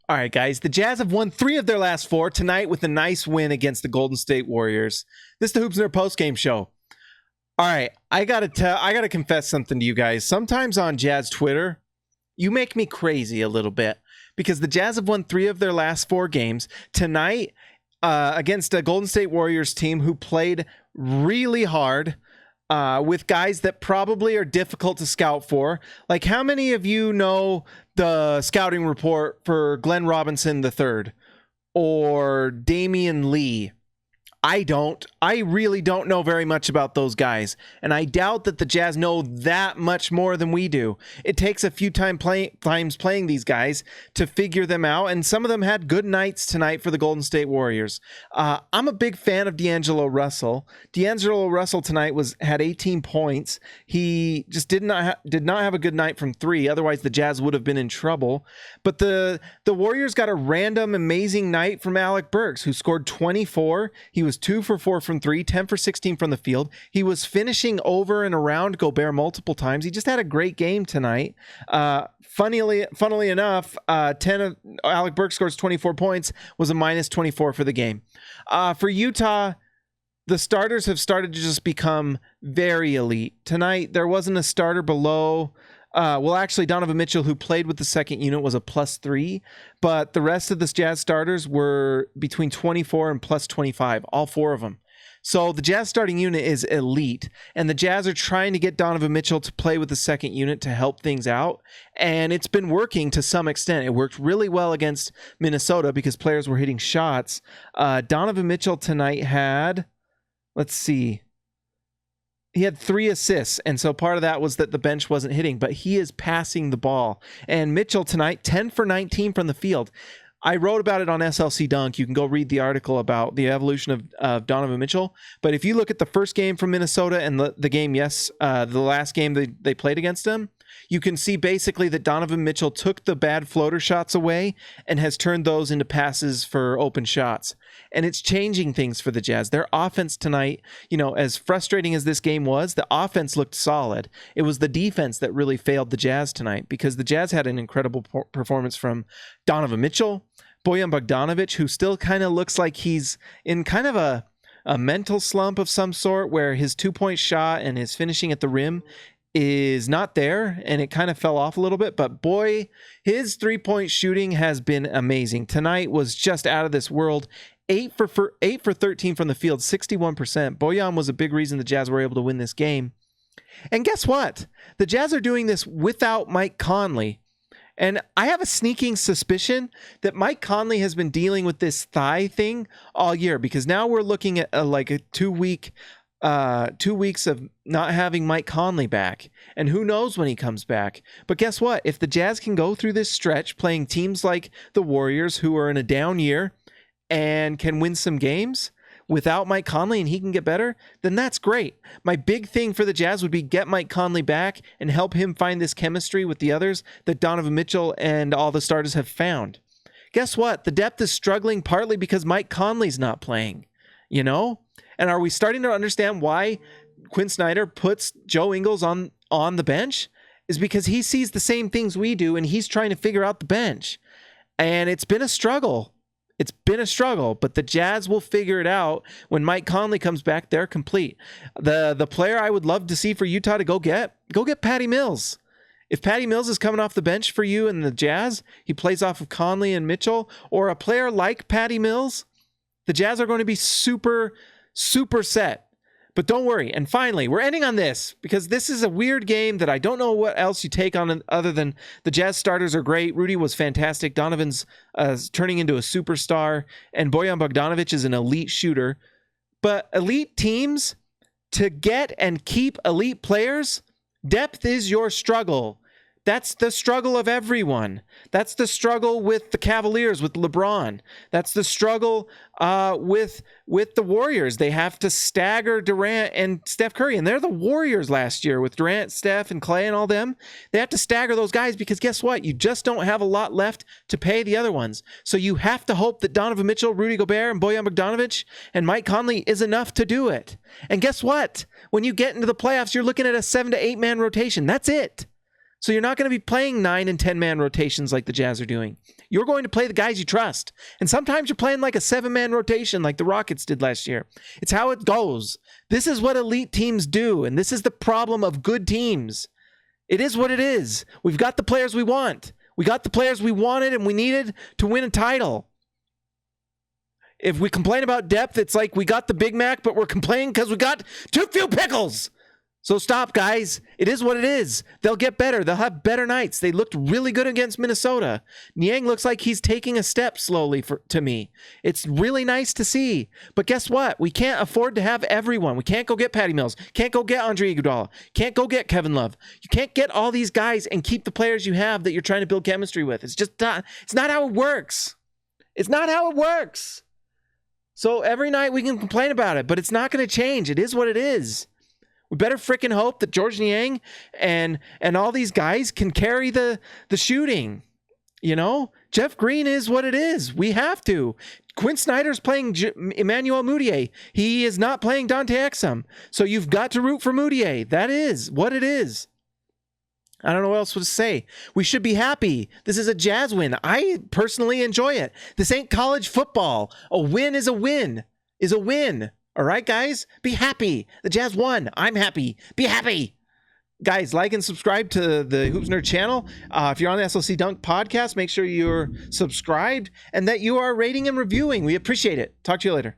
All right, guys, the Jazz have won 3 of their last 4 tonight with a nice win against the Golden State Warriors. This is the Hoops Nerd postgame show. All right, I gotta confess something to you guys. Sometimes on Jazz Twitter, you make me crazy a little bit because the Jazz have won 3 of their last 4 games tonight against a Golden State Warriors team who played really hard. With guys that probably are difficult to scout for. Like, how many of you know the scouting report for Glenn Robinson III or Damian Lee? I don't. I really don't know very much about those guys, and I doubt that the Jazz know that much more than we do. It takes a few times playing these guys to figure them out, and some of them had good nights tonight for the Golden State Warriors. I'm a big fan of D'Angelo Russell. D'Angelo Russell tonight had 18 points. He just did not have a good night from 3. Otherwise, the Jazz would have been in trouble. But the Warriors got a random amazing night from Alec Burks, who scored 24. He was 2 for 4 from 3, 10 for 16 from the field. He was finishing over and around Gobert multiple times. He just had a great game tonight. Funnily enough, Alec Burks scores 24 points, was a minus 24 for the game. For Utah, the starters have started to just become very elite. Tonight, there wasn't a starter below. Actually, Donovan Mitchell, who played with the second unit, was a +3, but the rest of the Jazz starters were between 24 and +25, all 4 of them. So the Jazz starting unit is elite, and the Jazz are trying to get Donovan Mitchell to play with the second unit to help things out, and it's been working to some extent. It worked really well against Minnesota because players were hitting shots. Donovan Mitchell tonight had, he had 3 assists, and so part of that was that the bench wasn't hitting, but he is passing the ball. And Mitchell tonight, 10 for 19 from the field. I wrote about it on SLC Dunk. You can go read the article about the evolution of Donovan Mitchell. But if you look at the first game from Minnesota and the last game they played against him, you can see basically that Donovan Mitchell took the bad floater shots away and has turned those into passes for open shots. And it's changing things for the Jazz. Their offense tonight, as frustrating as this game was, the offense looked solid. It was the defense that really failed the Jazz tonight because the Jazz had an incredible performance from Donovan Mitchell, Bojan Bogdanovic, who still kind of looks like he's in kind of a mental slump of some sort where his 2-point shot and his finishing at the rim is not there, and it kind of fell off a little bit, but boy, his 3-point shooting has been amazing. Tonight was just out of this world. 8 for 13 from the field, 61%. Bojan was a big reason the Jazz were able to win this game. And guess what? The Jazz are doing this without Mike Conley. And I have a sneaking suspicion that Mike Conley has been dealing with this thigh thing all year, because now we're looking at a 2 weeks of not having Mike Conley back, and who knows when he comes back. But guess what? If the Jazz can go through this stretch playing teams like the Warriors, who are in a down year, and can win some games without Mike Conley and he can get better, then that's great. My big thing for the Jazz would be get Mike Conley back and help him find this chemistry with the others that Donovan Mitchell and all the starters have found. Guess what? The depth is struggling partly because Mike Conley's not playing, And are we starting to understand why Quinn Snyder puts Joe Ingles on the bench? Is because he sees the same things we do, and he's trying to figure out the bench. And it's been a struggle. But the Jazz will figure it out. When Mike Conley comes back, they're complete. The player I would love to see for Utah to go get Patty Mills. If Patty Mills is coming off the bench for you in the Jazz, he plays off of Conley and Mitchell, or a player like Patty Mills, the Jazz are going to be super set. But don't worry. And finally, we're ending on this because this is a weird game that I don't know what else you take on other than the Jazz starters are great. Rudy was fantastic. Donovan's turning into a superstar, and Bojan Bogdanovic is an elite shooter. But elite teams, to get and keep elite players, depth is your struggle. That's the struggle of everyone. That's the struggle with the Cavaliers, with LeBron. That's the struggle with the Warriors. They have to stagger Durant and Steph Curry, and they're the Warriors last year with Durant, Steph, and Clay and all them. They have to stagger those guys because guess what? You just don't have a lot left to pay the other ones. So you have to hope that Donovan Mitchell, Rudy Gobert, and Bojan Bogdanovic and Mike Conley is enough to do it. And guess what? When you get into the playoffs, you're looking at a 7 to 8 man rotation. That's it. So you're not going to be playing 9 and 10 man rotations like the Jazz are doing. You're going to play the guys you trust. And sometimes you're playing like a 7-man rotation like the Rockets did last year. It's how it goes. This is what elite teams do. And this is the problem of good teams. It is what it is. We've got the players we want. We got the players we wanted and we needed to win a title. If we complain about depth, it's like we got the Big Mac, but we're complaining because we got too few pickles. So stop, guys. It is what it is. They'll get better. They'll have better nights. They looked really good against Minnesota. Niang looks like he's taking a step slowly to me. It's really nice to see. But guess what? We can't afford to have everyone. We can't go get Patty Mills. Can't go get Andre Iguodala. Can't go get Kevin Love. You can't get all these guys and keep the players you have that you're trying to build chemistry with. It's just not, it's not how it works. It's not how it works. So every night we can complain about it, but it's not going to change. It is what it is. We better freaking hope that George Niang and all these guys can carry the shooting. You know, Jeff Green is what it is. We have to. Quinn Snyder's playing Emmanuel Mudiay. He is not playing Dante Exum. So you've got to root for Mudiay. That is what it is. I don't know what else to say. We should be happy. This is a Jazz win. I personally enjoy it. This ain't college football. A win is a win. Is a win. All right, guys? Be happy. The Jazz won. I'm happy. Be happy. Guys, like and subscribe to the Hoops Nerd channel. If you're on the SLC Dunk podcast, make sure you're subscribed and that you are rating and reviewing. We appreciate it. Talk to you later.